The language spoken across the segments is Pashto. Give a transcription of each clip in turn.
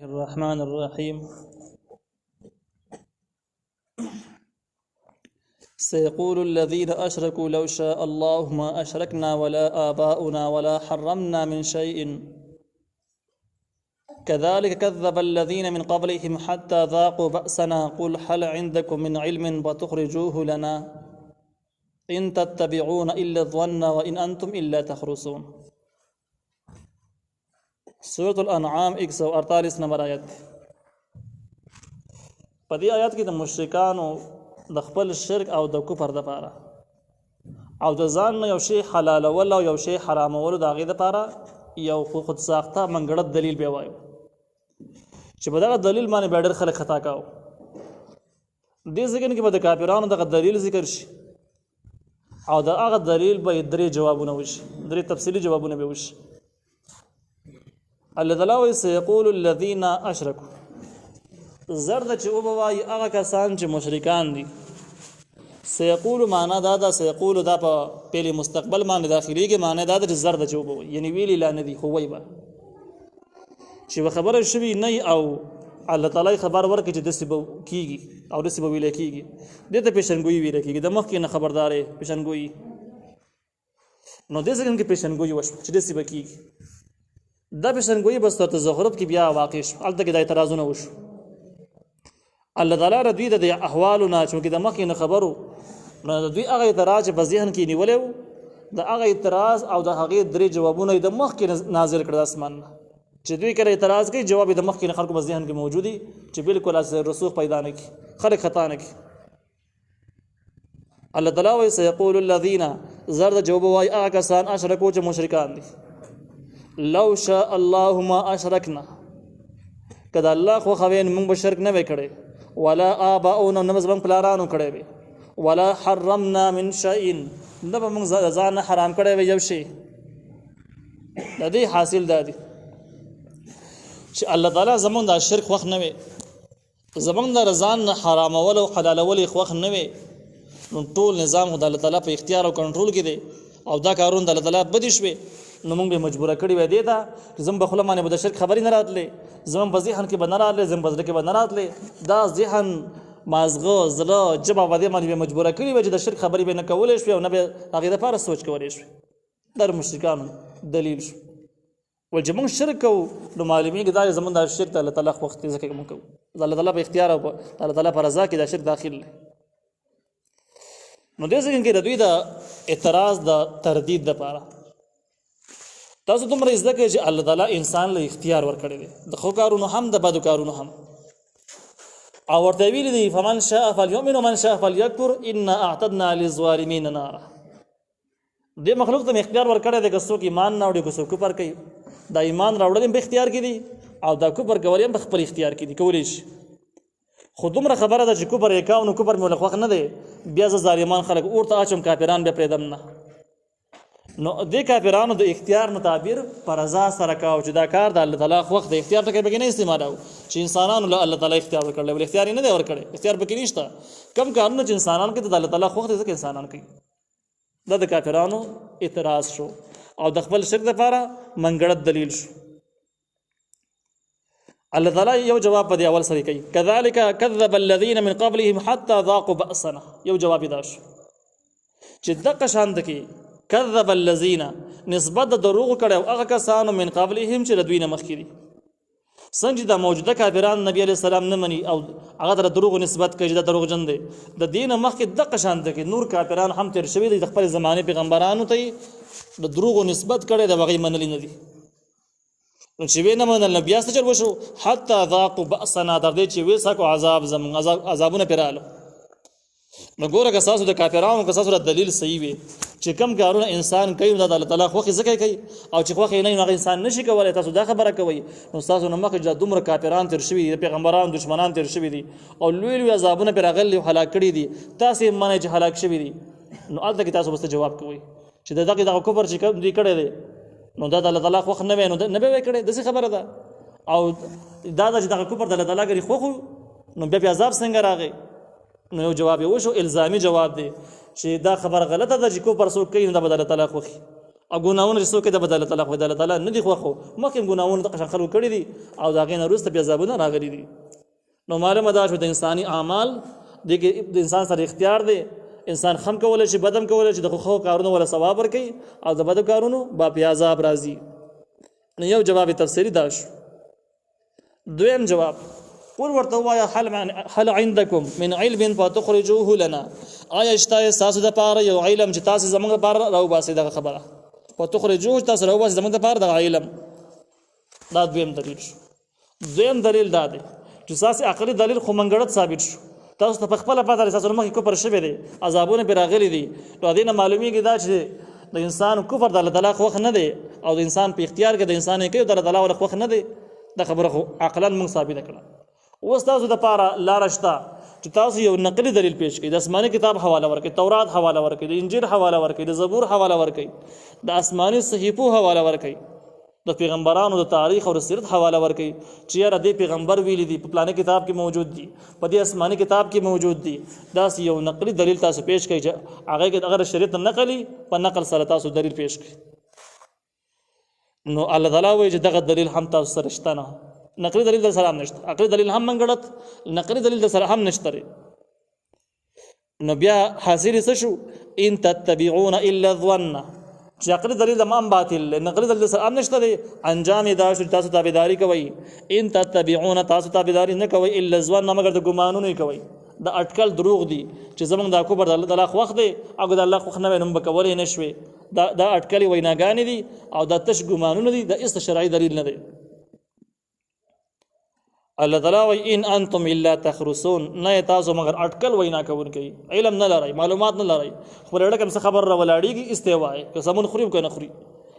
الرحمن الرحيم. سيقول الذين أشركوا لو شاء الله ما أشركنا ولا آباؤنا ولا حرمنا من شيء كذلك كذب الذين من قبلهم حتى ذاقوا بأسنا قل هل عندكم من علم فتخرجوه لنا إن تتبعون إلا الظن وإن أنتم إلا تخرصون. سورة الانعام 148 نمبر آیت. په دې آیات کې د مشرکانو د خپل شرک او د کفر د پاره او د ځان یو شی حلالول او یو شی حرامول د هغې دپاره یو خود ساخته منګړت دلیل به وایو چې په دغه دلیل باندې بیا ډېر خلک خطا کاوه. دې ځای کې به د کافرانو دغه دلیل ذکر شي او د هغه دلیل به درې جوابونه وشي، درې تفصیلي جوابونه به وشي. الله تعالی وایي سيقول الذين اشركوا، زرد چې وبوایي هغه کسان چې مشرکان دي. سيقول معنا دا ده، سيقول دا په پیل مستقبل باندې داخليږي، معنا دا ده چې زرد چې وبوایي یعنی ویلی لا نه دي خو وایي به چې خبره شوي نه او الله تعالی خبر ورکړي چې داسې به کېږي او داسې به ویلی کېږي. دې ته پیشنګویي ویلی کېږي، د مخکې نه خبردارې پیشنګویي. نو دې ځای کې پیشنګویي وشوه چې داسې به کېږي. دا پیشنګویي بس تر زخرف کې بیا واقع شو، هلته کې د اعتراضونه وشو. الله تعالی را دوی د احوالو نه چونکې د مخکې نه خبرو نو د دوی هغه اعتراض چې په ذهن کې نیولی و، د هغه اعتراض او د هغې درې جوابونه یې د مخکې نازل کړه د اسمان نه چې دوی کله اعتراض کوي جواب یې د مخکې نه خلکو په ذهن کې موجود دي چې بالکل رسوخ پیدا نه کړي، خلک خطا نه کړي. الله تعالی وایي سيقول الذین، زر د جواب وایي هغه کسان اشرکو چې مشرکان دي. لو شاء الله ما اشرکنا، کله الله خو خوین موږ به شرک نه وی کړی، ولا آباؤنا نه زموږ پلارانو کړی وی، ولا حرمنا من شیء نه به موږ ځان حرام کړی وی یو شی. د دې حاصل دا دی چې الله تعالی زموږ د شرک خوښ نه وي، زموږ د ځان نه حرامول او حلالول یې خوښ نه وي. نو ټول نظام د الله تعالی په اختیار او کنټرول کې دی او دا کارونه د الله تعالی بدې شوې، نو موږ به مجبوره کړي وای دې ته چې زم به خوله باندې به د شرک خبرې نه راتلې، زم په ذهن کې به نه راتلې، زم په زړه کې به نه راتلې. دا ذهن مازغه زړه ژبه به دې باندې به مجبوره کړي وای چې د شرک خبرې به نه کولی شوې او نه به هغې دپاره سوچ کولی شوې. دا د مشرکانو دلیل شو. ول چې موږ شرک کوو نو معلومېږي دا زموږ د شرک د الله تعالی خوښ دی، ځکه موږ کوو د الله تعالی په اختیار او الله تعالی په رضا کې دا شرک داخل دی. نو دې ځای کې د دوی د اعتراض د تردید دپاره تاسو دومره زده کړئ چې الله تعالی انسان له اختیار ورکړی دی، د ښو کارونو هم د بدو کارونو هم. او ورته ویلي دي فمن شاء فلیؤمن ومن شاء فلیکفر انا اعتدنا للظالمین نارا. دې مخلوق ته اختیار ورکړی دی که څوک ایمان نه وړي که څوک کفر کوي. دا ایمان راوړل هم په اختیار کې دي او دا کفر کول هم په خپل اختیار کې دي، کولی شي. خو دومره خبره ده چې کفر یې کاو نو کفر مې ولې خوښ نه دی، بیا زه ظالمان خلک اورته اچوم کافران بیا پرېږدم نه. نو دې کافرانو د اختیار نه تعبیر په رضا سره کاو چې دا کار د الله تعالی خوښ دی. اختیار ټکی پکې نه استعمالوو چې انسانانو له الله تعالی اختیار ورکړلی، ول اختیار یې نه دی ورکړی، اختیار پکې نشته. کم کارونه چې انسانان کوي د الله تعالی خوښ دی ځکه انسانان کوي. دا د کافرانو اعتراض شو او د خپل شرک دپاره منګړت دلیل شو. الله تعالی یو جواب په دې اول سره کوي کذلک کذب الذین من قبلهم حتى ذاقوا بأسنا. یو جواب دا شو چې دغه شان کې کذب الذین نسبت د دروغ کړي او هغه کسانو من قبلهم چې د دوی نه مخکې دي. څنګه د موجوده کافران نبی علیه السلام نه مني او هغه ته دروغ نسبت کوي چې دا دروغجن دی، د دې نه مخکې دغه شان کې نور کافران هم تېر شوي دي، د خپل زمانې پیغمبرانو ته د دروغ نسبت کړي د هغې منلي نه دي. نو چې ویې نه منل بیا څه چل وشو حتی ذاقوا بأسنا، تر دې چې ویې څکو عذاب زموږ عذابونه پرې راغلو. نو ګوره که ستاسو د کافرانو که ستاسو د دلیل صحیح وي چې کم کارونه انسان کوي دا د الله تعالی خوښې ځکه کوي او چې خوښې نه وي نو هغه انسان نشي کولی، تاسو دا خبره کوئ. نو ستاسو نه مخکې دومره کافران تېر شوي دي، د پیغمبرانو دشمنان تېر شوي دي او لوی لوی عذابونه پرې راغلي او هلاک کړي دي، تاسې یې منئ چې هلاک شوي دي. نو هلته کې تاسو بس جواب کوئ چې دغه کفر چې دوی کړی دی نو دا د الله تعالی خوښ نه وی نو نه به یې کړی، داسې خبره ده. او دا چې دغه کفر د الله تعالی ګرې خوښ نو بیا عذاب څنګه راغی؟ نو یو جواب یې وشو الزامي جواب دی چې دا خبره غلطه ده چې کفر څوک کوي نو دا به د الله تعالی خوښي او ګناونه چې څوک د بدل تعالی خو د الله تعالی نه دی خو مخکې ګناونه د قشن خلکو کړی دي او دا غین وروسته بیا عذابونه راغلي دي. نو معلومه ده چې د انساني اعمال د انسان سره اختیار دی، انسان خم کولای شي بدم کولای شي د خو کارونو ولا ثواب ورکړي او د بد کارونو با په عذاب راځي. نو یو جواب تفسیری دا شو. دویم جواب قل ورته وایا هل عندكم من علم فتخرجوه لنا، آیا شته تاسو د پاره یو علم چې تاسو زموږ لپاره راو باسي دغه خبره فتخرجوه تاسو راو باسي زموږ لپاره دغه علم. دا دویم دلیل شو. دویم دلیل دا دی چې تاسو عقلي دلیل خو منګړت ثابت شو، تاسو ته خپل پاتره تاسو مخکې کوپر شوی دی عذابونه به راغلي دي. نو دینه معلومیږي دا چې د انسان کفر د الله تعالی خو نه دی او د انسان په اختیار کې د انسان کې د الله تعالی ور خو نه دی. دا خبره خو عقلاً موږ ثابت کړه. اوس تاسو د پاره لار شته چې تاسو یو نقلي دلیل پیش کړئ، د آسماني کتاب حواله ورکړئ، تورات حواله ورکړئ، د انجیل حواله ورکړئ، د زبور حواله ورکړئ، د آسماني صحیفو حواله ورکړئ، د پیغمبرانو د تاریخ او د سیرت حواله ورکړي چې یاره دې پیغمبر ویلي دي په پلانې کتاب کې موجود دي، په دې آسماني کتاب کې موجود دي. داسې یو نقلي دلیل تاسو پیش کړئ چې هغه کې اگر شریعت نقلي په نقل سره تاسو دلیل پیش کړئ. نو الله تعالی وایي چې دغه دلیل هم تاسو سره شته نه، نقلي دلیل در سره هم نشته، عقلي دلیل هم منګړت، نقلي دلیل در سره هم نشته. نو بیا حاصل څه شو؟ ان تتبعون الا الظن، چې عقلي دلیل هم باطل، نقلي دلیل سره هم نشته دی. انجام دا شو تاسو تابعداري کوي. ان تتبعون تاسو تابعداري نه کوي الا الظن مگر د ګمانونو کوي، د اټکل دروغ دي چې زمونږ د کوبر د الله تعالی خوښ دی او د الله خوښ نه وي نو به کولای نه شوي. دا اټکلي ویناګانې دي او دا تش ګمانونه دي، د هیڅ شرعي دلیل نه دی. الله تعالی وی ان انتم الا تخرسون، نه تاسو مگر اٹکل وینا کوونکی، علم نه لرئ، معلومات نه لرئ، خپل رقم څه خبر را ولاړیږي استوای که سمون خوري که نه خوري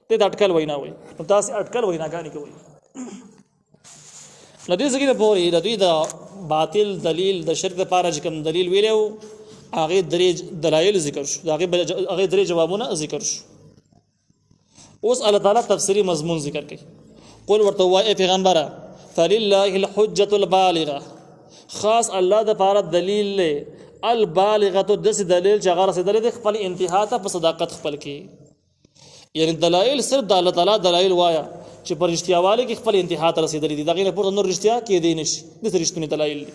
ته اٹکل وینا وي. تاسو اٹکل ویناګانی کوي. نو دې څنګه پوری د دوی د باطل دلیل د شرک لپاره چې کوم دلیل ویلو هغه درې دلایل ذکر شو، هغه درې جوابونه ذکر شو. اوس الله تعالی تفسیری مضمون ذکر کوي. قل ورته وای پیغمبره فلله الحجة البالغة، خاص الله د پاره دلیل له البالغه تو دس دلیل چې هغه رسیدل د خپل انتها ته په صداقت خپل کې، یعنی دلایل صرف د الله تعالی دلایل وایا چې پر رښتیاواله کې خپل انتها ته رسیدل دي، دغه نه پورته نور رښتیا کې دي نشي، د رښتونی دلایل دي.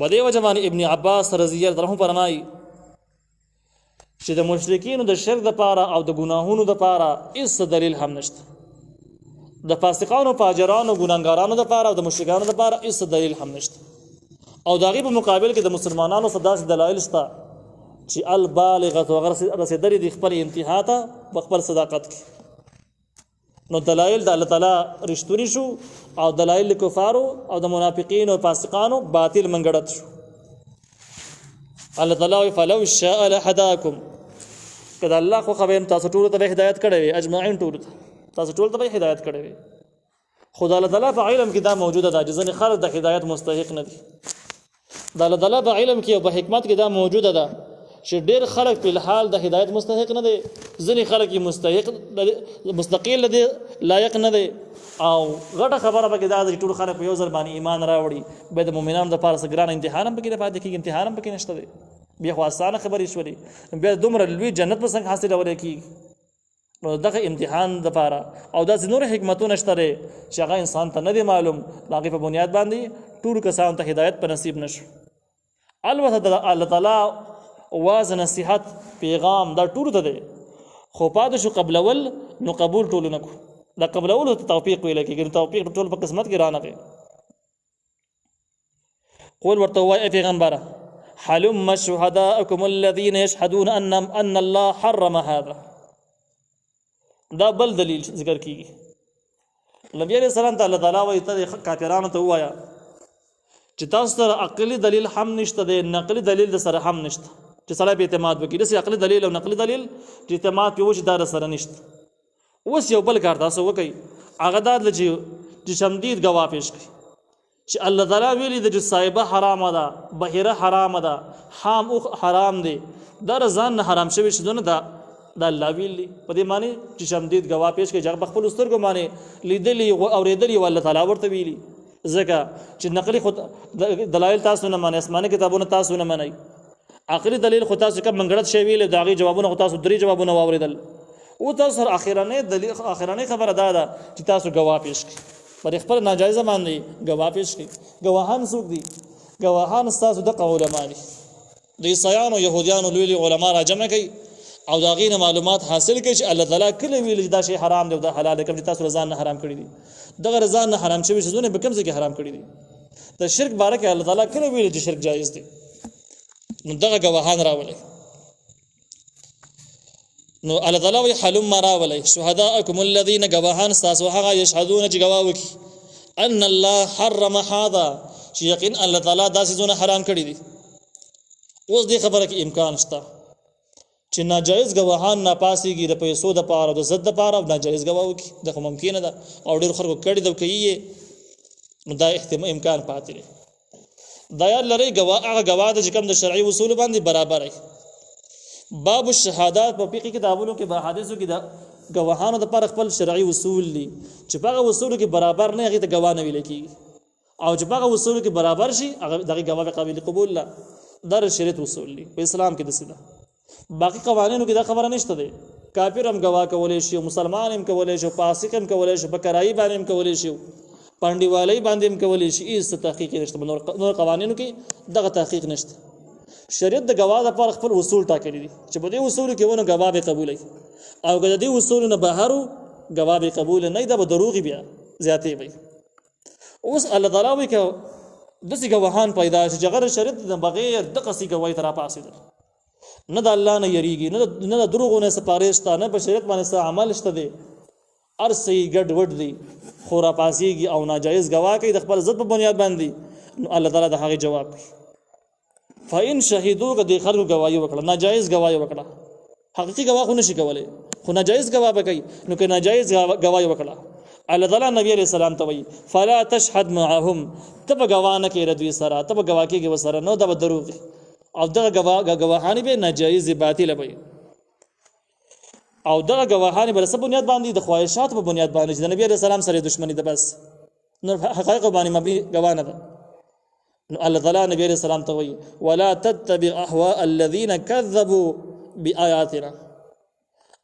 بده وجمان ابن عباس رضی الله عنه فرمایي چې د مشرکین د شرک د پاره او د ګناهونو د پاره هیڅ دلیل هم نشته، د فاسقانو فاجرانو ګناګارانو د پاره او د مشرکانو د پاره هیڅ دلیل هم نشته. او داغي په مقابل کې د مسلمانانو صدا دلایل شته چې البالغه وغیر رسیدلې د خپل انتها ته خپل صداقت کې. نو دلایل د الله تعالی رښتونی شو او دلایل د کفارو او د منافقین او فاسقانو باطل منګړت شو. الله تعالی فلو شاء لهداکم، کله الله خو خبر تاسو ټول ته هدایت کړی اجمعین، ټول تاسو ټول ته هدایت کړی. خدای الله تعالی په علم کې دا موجوده ده چې ځنې خلک د هدایت مستحق نه دي. د الله تعالی په علم کې او په حکمت کې دا موجوده ده چې ډېر خلک په الحال د هدایت مستحق نه دي، ځنې خلک یې مستقل دي، لایق نه دي. او غټه خبره پکې دا ده چې ټول خلک په یو ځل باندې ایمان راوړي، به د مؤمنانو لپاره څه ګران امتحان هم پکې نه پاتې کېږي، امتحان هم پکې نشته دی. بیا خو اسانه خبرې شولې، بیا دومره لوی جنت به څنګه حاصلولی کېږي؟ نو دغه امتحان دپاره او داسې نور حکمتونه شته دی چې هغه انسان ته نه دی معلوم، د هغې په بنیاد باندې ټولو کسانو ته هدایت په نصیب نه شو. البته د الله تعالی واز نصیحت پیغام دا ټولو ته دی، خو پاتې شو قبلول نو قبول ټولو نه کړو. دا قبلولو ته توفیق ویل کېږي، توفیق ټول په قسمت کې رانغی. قول ورته ووایه پیغمبره حلم شهداءکم الذین یشهدون ان الله حرم هذا، دا بل دلیل ذکر کیږي. نبی علیہ السلام ته الله تعالی وایي ته کافرانو ته ووایه چې تاسو سره عقلي دلیل هم نشته دی، نقلي دلیل د سره هم نشته چې سړی په اعتماد وکړي. داسې عقلي دلیل او نقلي دلیل چې اعتماد پې وشي دا سره نشته. اوس یو بل کار تاسو وکړئ، هغه دا ده چې شمدید ګواه پیش کړي چې الله تعالی ویلي د صایبه حرامه ده، بحیره حرامه ده، حام اوخ حرام دی، دا ځان نه حرام شوي شدونه دا الله ویلي. په دې معنی چې شمدید ګواه پیش کړي چې هغه په خپلو سترګو باندې لیدلي اورېدلي او الله تعالی ورته ویلي. ځکه چې نقلي خو دلایل تاسو نه منئ، آسماني کتابونه تاسو نه منئ، عقلي دلیل خو تاسو کوم منګړت شی ویل د هغې جوابونه خو تاسو درې جوابونه واورېدل. او تاسو سره اخرنۍ خبره دا ده چې تاسو ګواه پیش کړئ پر خپل ناجایزه باندې ګواه پیش کړئ. ګواهان څوک دي؟ ګواهان ستاسو دغه علما دي، د عیسایانو یهودیانو لوی علما را جمع کوي او دا غینه معلومات حاصل کوي چې الله تعالی کله ویل دا شی حرام دی او دا حلال کوم چې تاسو رضان نه حرام کړی دي. دغه رضان نه حرام شوی شزونه به کوم ځای کې حرام کړی دي. د شرک باره کې الله تعالی کله ویل چې شرک جایز دی، نو دغه ګواهان راولي. نو الله تعالی وی حلم راولي شهداءکم الذين گواهان تاسو هغه یشهدون چې گواه وکي ان الله حرم هذا چې یقین الله تعالی دا څه حرام کړی دي. اوس دې خبره کې امکان شته چې ناجایز گواهان ناپاسيږي د پیسو د پاره او د زد د پاره او ناجایز گواه وکي، دا ممکن ده او ډېر خلکو کړي دا کوي، نو دا احتمال امکان پاتې دی. دا یاد لري هغه گواه د کوم د شرعي اصول باندې برابر دی. باب الشهادات په فقهي کتابونو کې په حدیثو کې د گواهانو د پر خپل شرعي اصول دي چې په اصولو کې برابر نه هغه ته گواه نه ویل کیږي، او چې په اصولو کې برابر شي هغه دغه گواه قابل قبول لا در شریعت اصول دي په اسلام کې د سیده. باقي قوانینو کې دا خبره نشته ده. کافر هم گواه کولای شي، مسلمان هم کولای شي، فاسق هم کولای شي، بکرای باندې هم کولای شي، پاندیوالی باندې هم کولای شي. هیڅ تحقیق نشته، نور قوانینو کې دغه تحقیق نشته. شریعت د گواه لپاره خپل اصول ټاکلي دي چې په دې اصولو کې ونه گواه به قبولای، او که د دې اصولو نه بهر گواه به قبول نه دا به دروغ بیا زیاتې وي. اوس الله تعالی وی که دسي گواهان پیدا شي چې غیر شریعت د بغیر د قصي گواہی تر پاسیدل، نه د الله نه یریږي، نه د دروغ نه سپارښت، نه په شریعت باندې عمل شته دي، ارسي ګډ وډ دي، خورا پاسيږي او ناجایز گواه کوي د خپل ضد په بنیاد باندې. نو الله تعالی د هغه جواب کوي فإن شهدوا قد خلق گواہی وکړه، ناجایز گواہی وکړه، حقيقي گواه خو نشي کولای، خو ناجایز گواه وکړي. نو که ناجایز گواہی وکړه الله تعالی نبی عليه السلام ته وی فلا تشهد معهم، تب گواه نه کې ردوي سره، تب گواه کې وسره، نو دا دروغ او دغه گواهانی به ناجایز باطل وي، او دغه گواهانی بل څه بنیاد باندې د خواهشات په بنیاد باندې د نبی عليه السلام سره دښمنی ده، بس نو حقایق باندې مبني گواه نه ده. الله تعالی نبی عليه السلام ته وی ولا تتبع اهواء الذين كذبوا بآياتنا،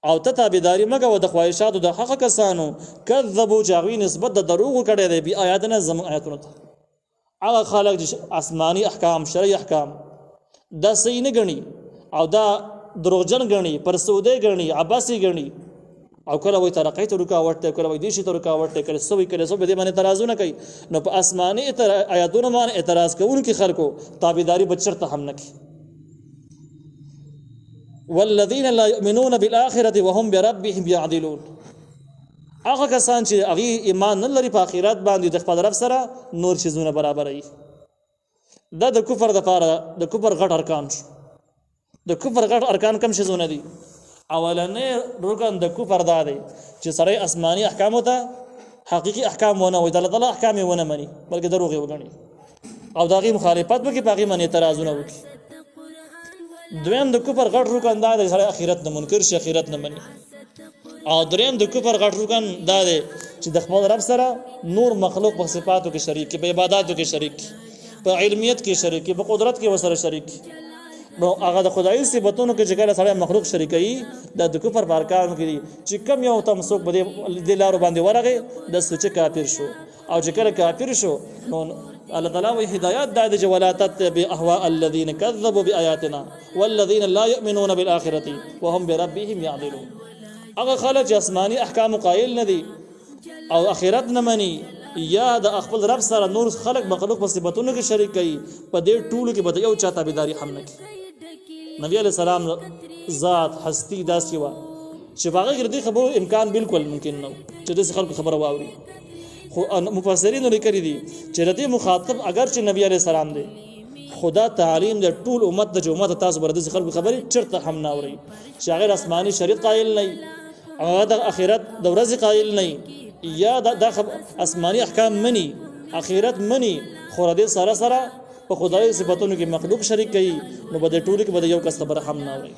او تتابعداري مګه د خواهشاتو د حق کسانو کذبوا چاغوی نسبت د دروغ کړي دی بی آیاتنا زم آیاتونو ته. هغه خلق آسمانی احکام شرعي احکام دا صحیح نه غني او دا دروغجن غني، پرسوده غني، عباسي غني، او کله وي ترقې ته رکاوټ ته، کله وي دیشي ته رکاوټ ته، کله سوي کله سو به دې باندې اعتراضونه کوي. نو په آسماني آیاتونو باندې اعتراض کوونکي خلکو تابعداري بچرته هم نه کوي. والذین لا یؤمنون بالآخرة وهم بربهم يعدلون، هغه کسان چې هغه ایمان نه لري په آخرت باندې د خپل رب سره نور شیزونه برابرای. دا د کفر د پاره د کفر غټ ارکان شو. د کفر غټ ارکان کم شیزونه دي. اولنې رکن د کفر دا دی چې سړی آسماني احکام ته حقيقي احکام ونه وي، د الله تعالی احکام ونه مني بلکې دروغ وګڼي او دغه مخالفت وکړي، باقي باندې اعتراضونه وکړي. دویم د کفر غټ رکن دا دی سړی اخرت نه منکر شي، اخرت نه مني. او دریم د کفر غټ رکن دا دی چې د خپل رب سره نور مخلوق په صفاتو کې شریک، په عبادتو کې شریک، په علمیت کې شریک، په قدرت کې وسره شریک. نو هغه د خدای صفاتونو کې چې کله سړی مخلوق شریکي د کفر په ارکانو کې دي چې کم یو تم څوک به د لارو باندې ورغه د سوچ کافر شو، او چې کله کافر شو نو الله تعالی وی هدایت د جوالاتت باهواء الذين كذبوا بآياتنا والذين لا يؤمنون بالآخرة وهم بربهم يعدلون. هغه خلک چې آسماني احکام قائل نه دي او اخرت نه مني، یا د خپل رب سره نور خلق مخلوق په صفاتونو کې شریک کوي، په دې ټولو کې به یو چا تابعداري هم نه کوي. نبی علیہ السلام ذات هستی داسې و چې هغه ګردي خبرو امکان بالکل ممکن نه چې د خلکو خبره واوري. خو مفسرین لیکلي دي چې رته مخاطب اگر چې نبی علیہ السلام دی، خدا تعلیم د ټول امت د امت تاسو بر د خلکو خبري چرته هم نه اوري چې هغه آسماني شریعت قائل نه، هغه د اخرت د ورځې قائل نه، یا د آسماني احکام مني، اخرت مني، خو د سره سره په خدای صفاتونو کې مخلوق شریک کوي، نو بده ټول کې بده یو کس خبره هم نه اوري.